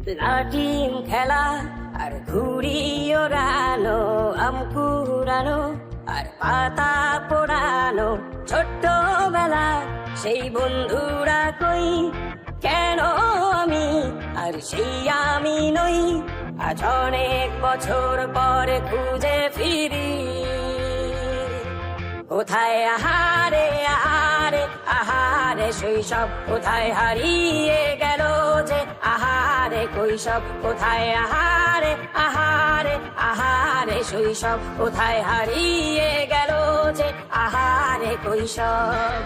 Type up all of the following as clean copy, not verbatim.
লাটিম খেলা আর ঘুড়ি ওড়ানো, আম কুড়ানো আর পাতা পোড়ানো, ছোট্টবেলা সেই বন্ধুরা কই, কেন আমি আর সেই আমি নই। আজ অনেক বছর পরে খুঁজে ফিরি, কোথায় আহারে আহারে আহারে শৈশব, কোথায় হারিয়ে গেল যে আহারে কৈশব, কোথায় আহারে আহারে আহারে শৈশব, কোথায় হারিয়ে গেল যে আহারে কৈশব।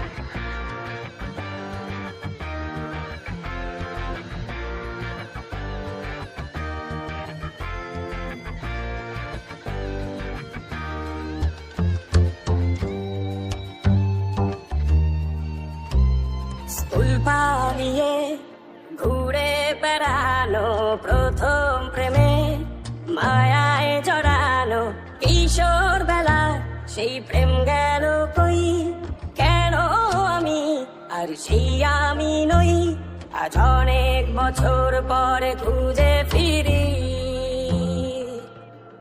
স্কুল পালিয়ে ঘুরে বেড়ানো, প্রথম প্রেমে মায়ায় জড়ানো, কিশোর বেলা সেই প্রেম গেল কই, কেন আমি আর সেই আমি নই। আজ অনেক বছর পরে খুঁজে ফিরি,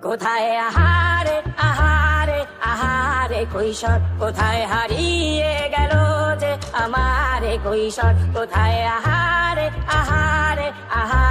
কোথায় আহারে আহারে আহারে কৈশোর, কোথায় হারিয়ে গেল যে আমার কৈশোর, কোথায় আহারে আহারে আহারে।